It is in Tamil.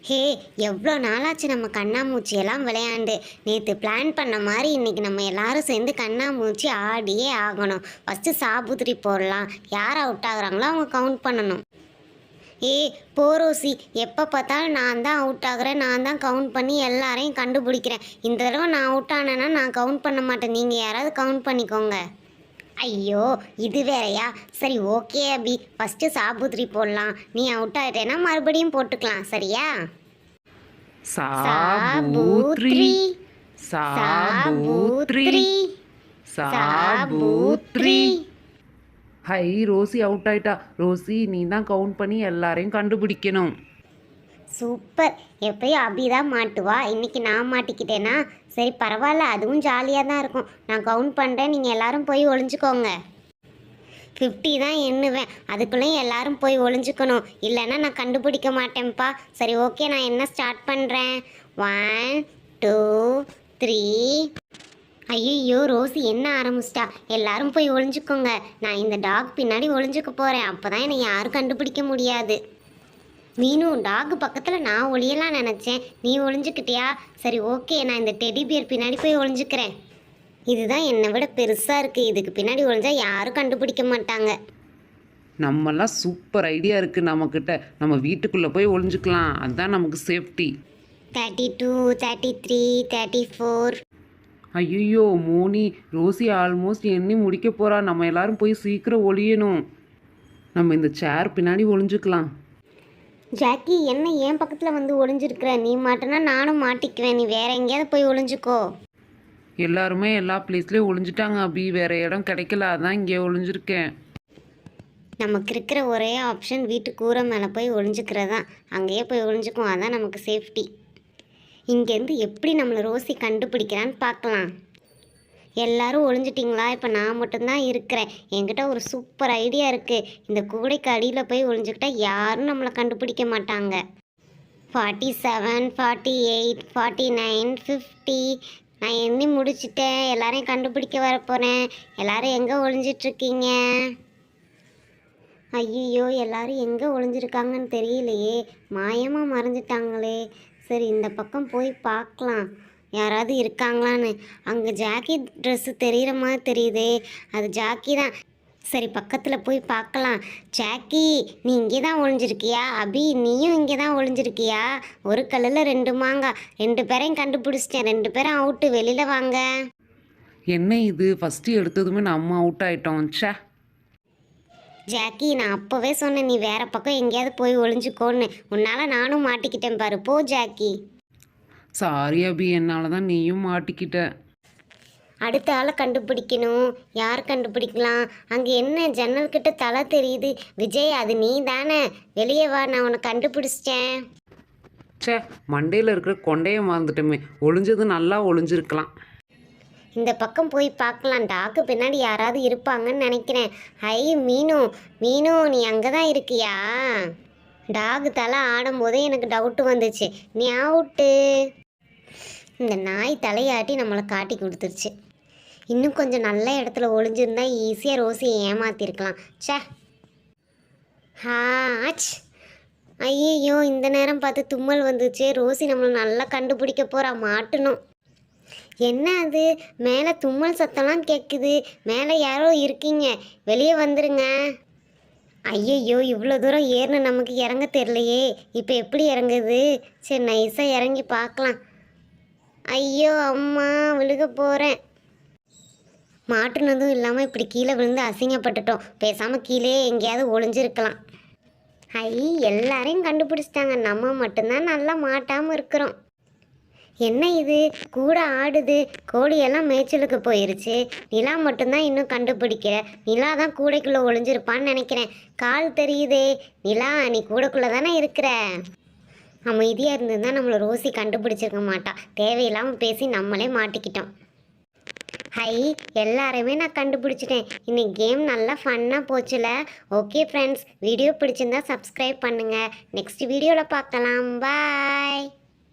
ஹே, எவ்வளோ நாளாச்சு நம்ம கண்ணாமூச்சி எல்லாம் விளையாண்டு. நேற்று பிளான் பண்ண மாதிரி இன்னைக்கு நம்ம எல்லாரும் சேர்ந்து கண்ணாமூச்சி ஆடியே ஆகணும். ஃபஸ்ட்டு சாபுத்திரி போடலாம். யார் அவுட் ஆகுறாங்களோ அவங்க கவுண்ட் பண்ணணும். ஏ போரோசி, எப்போ பார்த்தாலும் நான் தான் அவுட் ஆகுறேன், நான் தான் கவுண்ட் பண்ணி எல்லாரையும் கண்டுபிடிக்கிறேன். இந்த தடவை நான் அவுட் ஆனேன்னா நான் கவுண்ட் பண்ண மாட்டேன். நீங்கள் யாராவது கவுண்ட் பண்ணிக்கோங்க. ஐயோ, இது வேறையா? சரி, ஓகே அபி, ஃபஸ்ட்டு சாபுத்திரி போடலாம். நீ அவுட் ஆகிட்டேன்னா மறுபடியும் போட்டுக்கலாம், சரியா? சாபூத்ரி சாபூத்ரி சாபூத்ரி. ஹை, ரோசி அவுட் ஆயிட்டா. ரோசி, நீ தான் கவுண்ட் பண்ணி எல்லாரையும் கண்டுபிடிக்கணும். சூப்பர். எப்பயும் அபி தான் மாட்டுவா, இன்னைக்கு நான் மாட்டிக்கிட்டேனா? சரி, பரவாயில்ல, அதுவும் ஜாலியாக தான் இருக்கும். நான் கவுண்ட் பண்ணுறேன், நீங்கள் எல்லாரும் போய் ஒளிஞ்சுக்கோங்க. 50 தான் எண்ணுவேன், அதுக்குள்ளேயும் எல்லாரும் போய் ஒளிஞ்சுக்கணும், இல்லைன்னா நான் கண்டுபிடிக்க மாட்டேன்ப்பா. சரி, ஓகே, நான் என்ன ஸ்டார்ட் பண்ணுறேன். 1 2 3. ஐயோ, ரோசி என்ன ஆரம்பிச்சிட்டா? எல்லாரும் போய் ஒளிஞ்சுக்கோங்க. நான் இந்த டாக் பின்னாடி ஒளிஞ்சுக்க போகிறேன், அப்போ தான் என்னை யாரும் கண்டுபிடிக்க முடியாது. மீனு, டாக் பக்கத்தில் நான் ஒளியலாம் நினச்சேன், நீ ஒளிஞ்சுக்கிட்டியா? சரி, ஓகே, நான் இந்த டெடி பியர் பின்னாடி போய் ஒளிஞ்சுக்கிறேன். இதுதான் என்னை விட பெருசாக இருக்குது, இதுக்கு பின்னாடி ஒளிஞ்சா யாரும் கண்டுபிடிக்க மாட்டாங்க. நம்மெல்லாம் சூப்பர் ஐடியா இருக்குது நம்மக்கிட்ட. நம்ம வீட்டுக்குள்ளே போய் ஒளிஞ்சுக்கலாம், அதுதான் நமக்கு சேஃப்டி. 32 33 34. ஐயோ மோனி, ரோசி ஆல்மோஸ்ட் எண்ணி முடிக்க போகிறா. நம்ம எல்லாரும் போய் சீக்கிரம் ஒளியணும். நம்ம இந்த சேர் பின்னாடி ஒளிஞ்சுக்கலாம். ஜாக்கி, என்ன என் பக்கத்தில் வந்து ஒளிஞ்சிருக்கிற? நீ மாட்டினா நானும் மாட்டிக்குவேன், நீ வேற எங்கேயாவது போய் ஒளிஞ்சுக்கோ. எல்லாருமே எல்லா பிளேஸ்லேயும் ஒளிஞ்சிட்டாங்க அபி, வேறு இடம் கிடைக்கல, அதான் இங்கே ஒளிஞ்சிருக்கேன். நமக்கு இருக்கிற ஒரே ஆப்ஷன் வீட்டு கூரை மேலே போய் ஒளிஞ்சுக்கிறதான். அங்கேயே போய் ஒளிஞ்சுக்கும், அதான் நமக்கு சேஃப்டி. இங்கேருந்து எப்படி நம்மளை ரோசி கண்டுபிடிக்கிறான்னு பார்க்கலாம். எல்லாரும் ஒளிஞ்சிட்டிங்களா? இப்போ நான் மட்டும்தான் இருக்கிறேன். என்கிட்ட ஒரு சூப்பர் ஐடியா இருக்குது. இந்த கூடைக்கு அடியில் போய் ஒளிஞ்சுக்கிட்டா யாரும் நம்மளை கண்டுபிடிக்க மாட்டாங்க. 47 48 49 50. நான் எண்ணி முடிச்சிட்டேன், எல்லாரையும் கண்டுபிடிக்க வரப்போகிறேன். எல்லாரும் எங்கே ஒளிஞ்சிட்ருக்கீங்க? ஐயோ, எல்லாரும் எங்கே ஒளிஞ்சிருக்காங்கன்னு தெரியலையே, மாயமாக மறைஞ்சிட்டாங்களே. சரி, இந்த பக்கம் போய் பார்க்கலாம், யாராவது இருக்காங்களான்னு. அங்கே ஜாக்கி ட்ரெஸ்ஸு தெரிகிற மாதிரி தெரியுதே, அது ஜாக்கி தான். சரி, பக்கத்தில் போய் பார்க்கலாம். ஜாக்கி, நீ இங்கே தான் ஒளிஞ்சிருக்கியா? அபி, நீயும் இங்கே தான் ஒளிஞ்சிருக்கியா? ஒரு கல்லில் 2 மாங்காய். 2 பேரையும் கண்டுபிடிச்சிட்டேன், 2 பேரும் அவுட்டு, வெளியில் வாங்க. என்ன இது, ஃபஸ்ட்டு எடுத்ததுமே நம்ம அவுட் ஆகிட்டோம். ச்சே. ஜாக்கி, நான் அப்போவே சொன்னேன் நீ வேறு பக்கம் எங்கேயாவது போய் ஒளிஞ்சுக்கோன்னு. உன்னால் நானும் மாட்டிக்கிட்டேன் பாரு. போ ஜாக்கி. சாரி அபி, என்னால் தான் நீயும் மாட்டிக்கிட்ட. அடுத்த ஆளை கண்டுபிடிக்கணும். யார் கண்டுபிடிக்கலாம்? அங்கே என்ன ஜன்னல்கிட்ட தலை தெரியுது? விஜய், அது நீ தானே? வெளியே வா, நான் உன்னை கண்டுபிடிச்சிட்டேன். ச்சே, மண்டையில் இருக்கிற கொண்டையை மறந்துட்டோமே. ஒளிஞ்சது நல்லா ஒளிஞ்சிருக்கலாம். இந்த பக்கம் போய் பார்க்கலாம், டாக்கு பின்னாடி யாராவது இருப்பாங்கன்னு நினைக்கிறேன். ஹை மீனு, மீனு, நீ அங்கே தான் இருக்கியா? டாகு தலை ஆடும்போதே எனக்கு டவுட்டு வந்துச்சு. நீ அவுட்டு. இந்த நாய் தலையாட்டி நம்மளை காட்டி கொடுத்துருச்சு. இன்னும் கொஞ்சம் நல்ல இடத்துல ஒளிஞ்சிருந்தா ஈஸியாக ரோசியை ஏமாத்திருக்கலாம். ச்சே. ஆச். ஐயோ, இந்த நேரம் பார்த்து தும்மல் வந்துச்சு. ரோசி நம்மளை நல்லா கண்டுபிடிக்க போகிறா, மாட்டணும். என்ன அது, மேலே தும்மல் சத்தம்லாம் கேட்குது. மேலே யாரோ இருக்கீங்க, வெளியே வந்துருங்க. ஐயையோ, இவ்வளோ தூரம் ஏறின நமக்கு இறங்க தெரியலையே. இப்போ எப்படி இறங்குது? சரி, நைஸாக இறங்கி பார்க்கலாம். ஐயோ அம்மா, விழுக போகிறேன். மாட்டுனதும் இல்லாமல் இப்படி கீழே விழுந்து அசிங்கப்பட்டுட்டோம். பேசாமல் கீழே எங்கேயாவது ஒளிஞ்சிருக்கலாம். ஐ, எல்லாரையும் கண்டுபிடிச்சிட்டாங்க, நம்ம மட்டும்தான் நல்லா மாட்டாமல் இருக்கிறோம். என்ன இது, கூட ஆடுது. கோழியெல்லாம் மேய்ச்சலுக்கு போயிருச்சு. நிலா மட்டும்தான் இன்னும் கண்டுபிடிக்கல. நிலா தான் கூடைக்குள்ளே ஒளிஞ்சிருப்பான்னு நினைக்கிறேன். கால் தெரியுதே. நிலா, நீ கூடைக்குள்ளே தானே இருக்கிற? அமைதியாக இருந்ததுதான் நம்மளை ரோசி கண்டுபிடிச்சிருக்க மாட்டா. தேவையில்லாமல் பேசி நம்மளே மாட்டிக்கிட்டோம். ஹை, எல்லாருமே நான் கண்டுபிடிச்சிட்டேன். இன்னைக்கு கேம் நல்லா ஃபன்னாக போச்சுல. ஓகே ஃப்ரெண்ட்ஸ், வீடியோ பிடிச்சிருந்தா சப்ஸ்கிரைப் பண்ணுங்கள். நெக்ஸ்ட் வீடியோவில் பார்க்கலாம். பாய்.